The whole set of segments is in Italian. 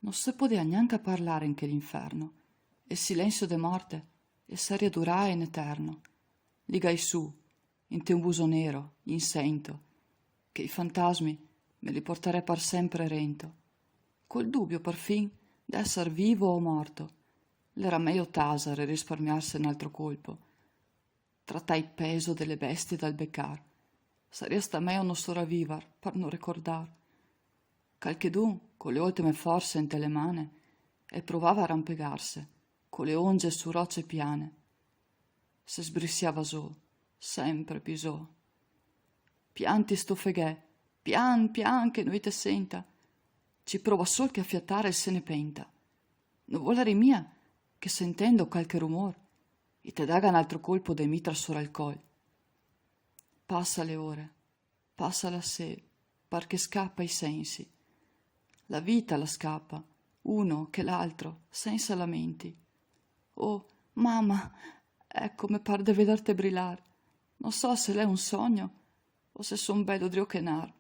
non si podea neanche parlare in che l'inferno, e il silenzio de morte e seria durare in eterno. Ligai su, in te un buso nero, in sento, che i fantasmi me li porterei per sempre rento, col dubbio perfin d'esser vivo o morto. L'era meglio tasare e risparmiarsi un altro colpo. Trattai peso delle bestie dal beccar. Saria sta meglio non sopravvivar per non ricordar. Calchedun, con le ultime forze in te le mane, e provava a rampegarsi, con le onge su rocce piane. Se sbrissiava su, sempre pisò. Pianti sto feghè, pian, pian, che noi te senta. Ci prova sol che a fiatare e se ne penta. Non vuole mia, che sentendo qualche rumor, e te daga un altro colpo de mitra sopra il col. Passa le ore, passa la sé, par che scappa i sensi. La vita la scappa, uno che l'altro, senza lamenti. Oh, mamma, ecco, me par de vederti brillar. Non so se l'è un sogno o se son bello driochenar.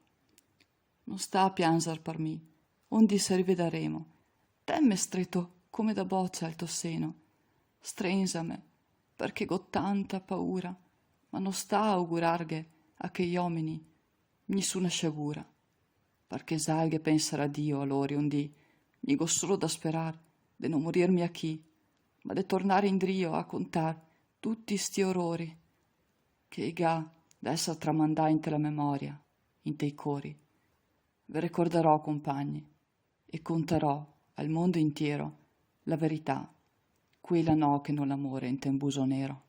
Non sta a pianser per me, ondi se rivedaremo. Temme stretto come da boccia al tuo seno. Strensame, perché go tanta paura, ma non sta a augurarghe a che gli uomini nessuna sciagura. Perché salghe pensare a Dio allora un dì, mi go solo da sperar de non morirmi a chi, ma de tornare in drio a contar tutti sti orrori che i ga d'essa tramandà in te la memoria, in te i cori. Ve ricorderò, compagni, e conterò al mondo intiero la verità, quella no che non l'amore in te un buso nero.